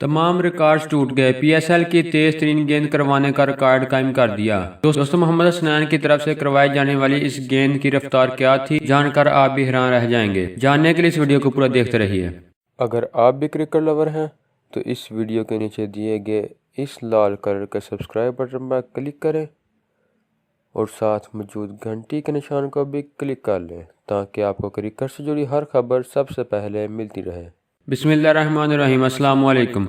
तमाम रिकॉर्ड्स टूट गए। पीएसएल की तेज तरीन गेंद करवाने का रिकॉर्ड कायम कर दिया। दोस्तों, मोहम्मद हसनैन की तरफ से करवाई जाने वाली इस गेंद की रफ्तार क्या थी, जानकर आप भी हैरान रह जाएंगे। जानने के लिए इस वीडियो को पूरा देखते रहिए। अगर आप भी क्रिकेट लवर हैं तो इस वीडियो के नीचे दिए गए इस लाल कलर के सब्सक्राइब बटन पर क्लिक करें और साथ मौजूद घंटी के निशान को भी क्लिक कर लें ताकि आपको क्रिकेट से जुड़ी हर खबर सबसे पहले मिलती रहे। बिस्मिल्लाहिर्रहमानिर्रहीम। अस्सलाम वालेकुम।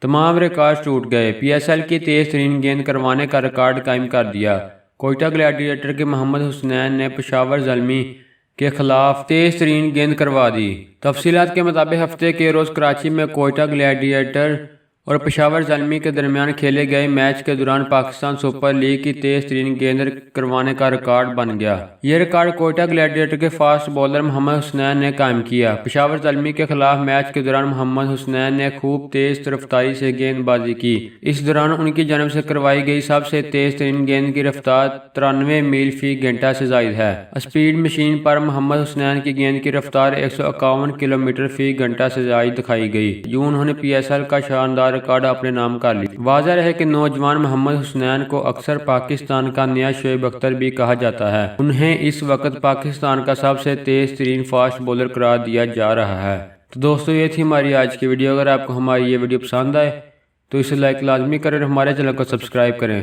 तमाम रिकॉर्ड टूट गए। पीएसएल की तेज तरीन गेंद करवाने का रिकॉर्ड कायम कर दिया। कोयटा ग्लैडिएटर के मोहम्मद हुसनैन ने पेशावर ज़ल्मी के खिलाफ तेज तरीन गेंद करवा दी। तफसीलात के मुताबिक हफ्ते के रोज़ कराची में कोयटा ग्लैडिएटर और पेशावर ज़ल्मी के दरमियान खेले गए मैच के दौरान पाकिस्तान सुपर लीग की तेज तरीन गेंद करवाने का रिकॉर्ड बन गया। यह रिकॉर्ड कोयटा ग्लैडिएटर के फास्ट बॉलर मोहम्मद हुसनैन ने कायम किया। पेशावर ज़ल्मी के खिलाफ मैच के दौरान मोहम्मद हुसनैन ने खूब तेज रफ्तारी से गेंदबाजी की। इस दौरान उनकी जानब से करवाई गई सबसे तेज तरीन गेंद की रफ्तार 93 मील फी घंटा से जायद है। स्पीड मशीन पर मोहम्मद हुसनैन की गेंद की रफ्तार 151 किलोमीटर फी घंटा से जायद दिखाई गई। यूं उन्होंने पीएसएल का शानदार रिकॉर्ड अपने नाम कर लिया। वाज़ेह है कि नौजवान मोहम्मद हुसनैन को अक्सर पाकिस्तान का नया शोएब अख्तर भी कहा जाता है। उन्हें इस वक्त पाकिस्तान का सबसे तेज तरीन फास्ट बॉलर करार दिया जा रहा है। तो दोस्तों, ये थी हमारी आज की वीडियो। अगर आपको हमारी ये वीडियो पसंद आए तो इसे लाइक लाजमी करें और हमारे चैनल को सब्सक्राइब करें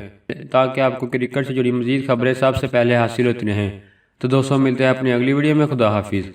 ताकि आपको क्रिकेट से जुड़ी मजीद खबरें सबसे पहले हासिल होती रहें। तो दोस्तों, मिलते हैं अपनी अगली वीडियो में। खुदा हाफिज़।